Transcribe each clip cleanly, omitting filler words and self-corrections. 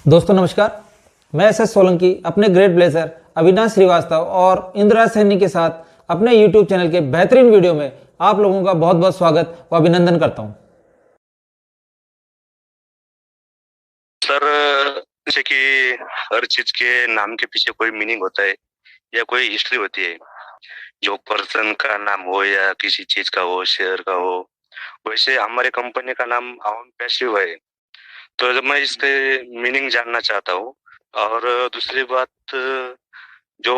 दोस्तों नमस्कार, मैं एस सोलंकी अपने ग्रेट ब्लेजर अविनाश श्रीवास्तव और इंदिरा सैनी के साथ अपने YouTube चैनल के बेहतरीन वीडियो में आप लोगों का बहुत बहुत स्वागत व अभिनंदन करता हूं। सर, जैसे कि हर चीज के नाम के पीछे कोई मीनिंग होता है या कोई हिस्ट्री होती है। जो पर्सन का नाम हो या किसी चीज का हो, शेयर का हो, वैसे हमारे कंपनी का नाम ऑन पैसिव है। तो जब मैं इसके मीनिंग जानना चाहता हूँ। और दूसरी बात, जो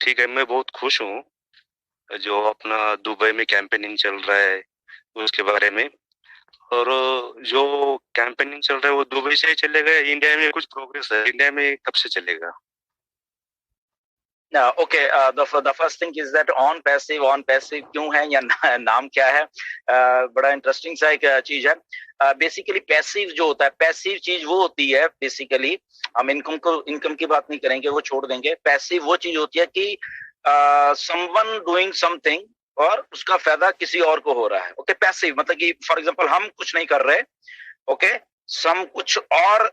ठीक है, मैं बहुत खुश हूँ जो अपना दुबई में कैंपेनिंग चल रहा है उसके बारे में। और जो कैंपेनिंग चल रहा है वो दुबई से ही चलेगा, इंडिया में कुछ प्रोग्रेस है, इंडिया में कब से चलेगा? Okay, the first thing is that on passive क्यों है या नाम क्या है? बड़ा इंटरेस्टिंग सा एक चीज है। बेसिकली पैसिव जो होता है, पैसिव चीज वो होती है, बेसिकली हम इनकम की बात नहीं करेंगे, वो छोड़ देंगे। पैसिव वो चीज होती है कि समवन डूइंग समथिंग और उसका फायदा किसी और को हो रहा है। ओके, पैसिव मतलब कि फॉर एग्जांपल हम कुछ नहीं कर रहे, ओके, सम कुछ और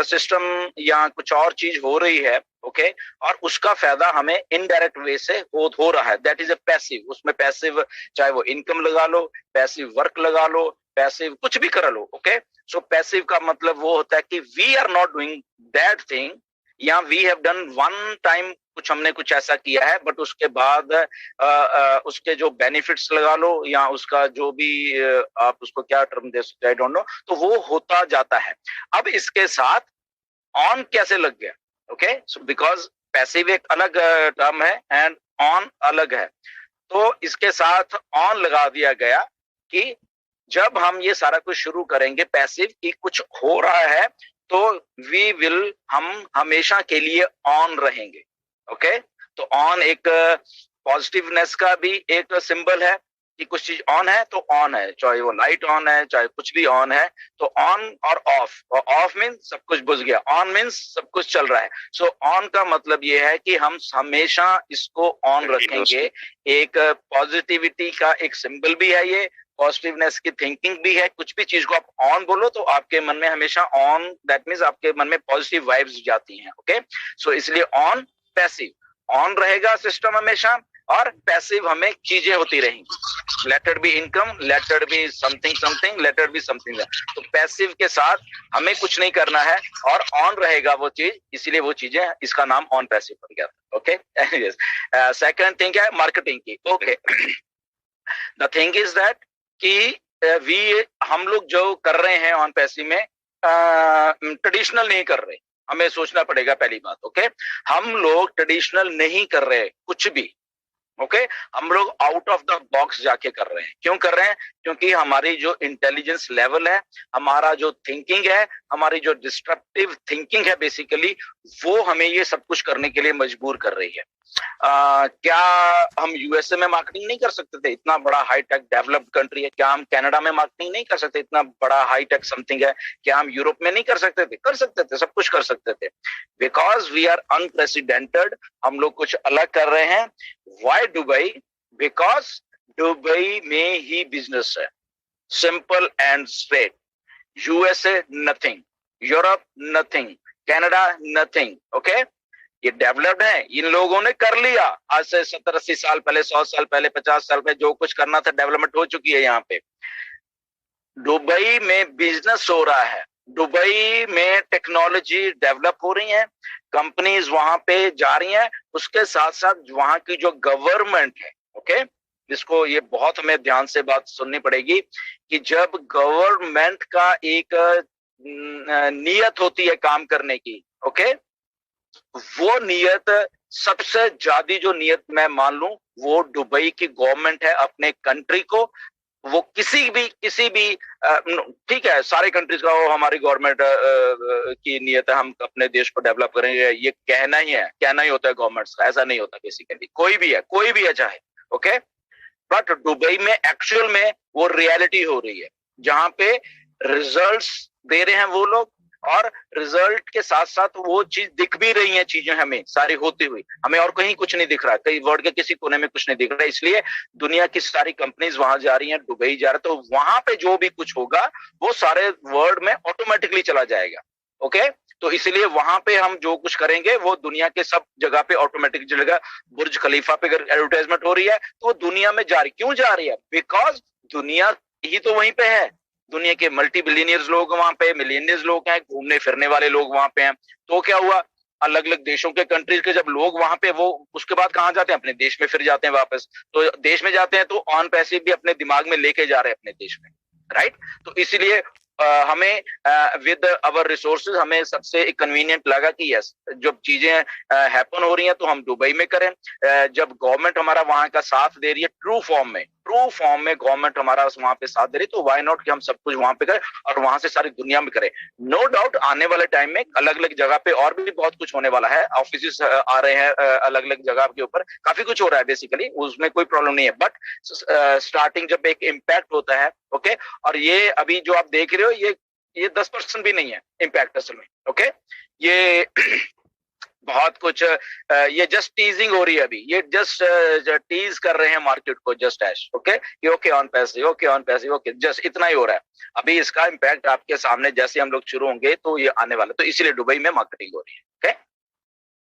सिस्टम या कुछ और चीज हो रही है, ओके, और उसका फायदा हमें इनडायरेक्ट वे से हो रहा है। That is a passive. उसमें पैसिव चाहे वो इनकम लगा लो, पैसिव वर्क लगा लो, पैसिव कुछ भी कर लो। ओके, सो पैसिव का मतलब वो होता है कि we are not doing that thing, या we have done one time, कुछ हमने कुछ ऐसा किया है, बट उसके बाद उसके जो बेनिफिट्स लगा लो या उसका जो भी आप उसको क्या टर्म दे सकते, आई डोंट नो, तो वो होता जाता है। अब इसके साथ ऑन कैसे लग गया? ओके, सो बिकॉज पैसिव एक अलग टर्म है एंड ऑन अलग है, तो इसके साथ ऑन लगा दिया गया कि जब हम ये सारा कुछ शुरू करेंगे पैसिव की कुछ हो रहा है, तो वी विल, हम हमेशा के लिए ऑन रहेंगे। ओके, तो ऑन एक पॉजिटिवनेस का भी एक सिंबल है कि कुछ चीज ऑन है तो ऑन है, चाहे वो लाइट ऑन है, चाहे कुछ भी ऑन है। तो ऑन और ऑफ मीन्स सब कुछ बुझ गया, ऑन मीन्स सब कुछ चल रहा है। सो ऑन का मतलब ये है कि हम हमेशा इसको ऑन रखेंगे। एक पॉजिटिविटी का एक सिंबल भी है ये, पॉजिटिवनेस की थिंकिंग भी है। कुछ भी चीज को आप ऑन बोलो तो आपके मन में हमेशा ऑन, दैट मीन्स आपके मन में पॉजिटिव वाइब्स जाती हैं। ओके, सो इसलिए ऑन पैसिव, ऑन रहेगा सिस्टम हमेशा, और पैसिव हमें चीजें होती रहेंगी। Let it be income, let it be something, let it be something. तो पैसिव के साथ हमें कुछ नहीं करना है और ऑन रहेगा वो चीज, इसीलिए वो चीजें, इसका नाम ऑन पैसिव बन गया। ओके, सेकंड थिंग है मार्केटिंग की। Okay, the thing is that कि हम लोग जो कर रहे हैं ऑन पैसिव में ट्रेडिशनल नहीं कर रहे। हमें सोचना पड़ेगा पहली बात। ओके, हम लोग ट्रेडिशनल नहीं कर रहे कुछ भी। ओके, हम लोग आउट ऑफ द बॉक्स जाके कर रहे हैं। क्यों कर रहे हैं? क्योंकि हमारी जो इंटेलिजेंस लेवल है, हमारा जो थिंकिंग है, हमारी जो डिस्ट्रप्टिव थिंकिंग है बेसिकली, वो हमें ये सब कुछ करने के लिए मजबूर कर रही है। क्या हम यूएसए में मार्केटिंग नहीं कर सकते थे? इतना बड़ा हाईटेक डेवलप्ड कंट्री है। क्या हम कनाडा में मार्केटिंग नहीं कर सकते? इतना बड़ा हाईटेक समथिंग है। क्या हम यूरोप में नहीं कर सकते थे? कर सकते थे, सब कुछ कर सकते थे। बिकॉज वी आर अनप्रेसिडेंटेड, हम लोग कुछ अलग कर रहे हैं। Why Dubai? बिकॉज दुबई में ही बिजनेस है, simple and straight. USA nothing, Europe nothing, Canada nothing. Okay, ये डेवलप्ड है, इन लोगों ने कर लिया। आज से 70-80 साल पहले, 100 साल पहले, 50 साल पहले जो कुछ करना था डेवलपमेंट हो चुकी है। यहाँ पे दुबई में बिजनेस हो रहा है, दुबई में टेक्नोलॉजी डेवलप हो रही है, कंपनीज वहां पे जा रही हैं। उसके साथ साथ वहां की जो गवर्नमेंट है, ओके, जिसको ये बहुत हमें ध्यान से बात सुननी पड़ेगी कि जब गवर्नमेंट का एक नियत होती है काम करने की, ओके, वो नियत सबसे ज्यादा जो नियत मैं मान लूं वो दुबई की गवर्नमेंट है अपने कंट्री को। वो किसी भी ठीक है, सारे कंट्रीज का वो हमारी गवर्नमेंट की नियत है, हम अपने देश को डेवलप करेंगे, ये कहना ही होता है गवर्नमेंट्स का। ऐसा नहीं होता बेसिकली, कोई भी है चाहे। ओके, बट दुबई में एक्चुअल में वो रियलिटी हो रही है, जहां पे रिजल्ट्स दे रहे हैं वो लोग, और रिजल्ट के साथ साथ वो चीज दिख भी रही है, चीजें हमें सारी होती हुई, हमें और कहीं कुछ नहीं दिख रहा, कहीं वर्ल्ड के किसी कोने में कुछ नहीं दिख रहा। इसलिए दुनिया की सारी कंपनीज वहां जा रही हैं, दुबई जा रहा है, तो वहां पे जो भी कुछ होगा वो सारे वर्ल्ड में ऑटोमेटिकली चला जाएगा। ओके। तो इसलिए वहां पे हम जो कुछ करेंगे वो दुनिया के सब जगह पे ऑटोमेटिक चलेगा। बुर्ज खलीफा पे अगर एडवर्टाइजमेंट हो रही है तो वो दुनिया में जा रही, क्यों जा रही है? बिकॉज दुनिया ही तो वहीं पे है। दुनिया के मल्टी बिलियनियर्स लोग वहां पे, मिलियनियर्स लोग हैं, घूमने फिरने वाले लोग वहां पे हैं। तो क्या हुआ, अलग अलग देशों के कंट्रीज के जब लोग वहां पे, वो उसके बाद कहाँ जाते हैं? अपने देश में फिर जाते हैं वापस। तो देश में जाते हैं तो ऑन पैसे भी अपने दिमाग में लेके जा रहे हैं अपने देश में, राइट। तो इसलिए हमें विद अवर रिसोर्सेज हमें सबसे कन्वीनियंट लगा कि यस, जब चीजें हैपन हो रही हैं तो हम दुबई में करें। जब गवर्नमेंट हमारा वहां का साथ दे रही है ट्रू फॉर्म में गवर्नमेंट हमारा वहां पे साथ दे रही है, तो व्हाई नॉट कि हम सब कुछ वहां पे करें और वहां से सारी दुनिया में करें। नो डाउट आने वाले टाइम में अलग अलग जगह पे और भी बहुत कुछ होने वाला है। ऑफिस आ रहे हैं अलग अलग जगह के ऊपर, काफी कुछ हो रहा है बेसिकली, उसमें कोई प्रॉब्लम नहीं है। बट स्टार्टिंग जब एक इम्पैक्ट होता है, ओके, और ये अभी जो आप देख रहे हो ये 10% भी नहीं है इम्पैक्ट असल में, ओके। ये बहुत कुछ ये जस्ट टीजिंग हो रही है अभी, ये जस्ट टीज कर रहे हैं मार्केट को, जस्ट ऐश, ओके, कि ओके ऑन पैसे, ओके ऑन पैसे, ओके, जस्ट इतना ही हो रहा है। अभी इसका इम्पैक्ट आपके सामने जैसे हम लोग शुरू होंगे तो ये आने वाला, तो इसीलिए दुबई में मार्केटिंग हो रही है, ओके।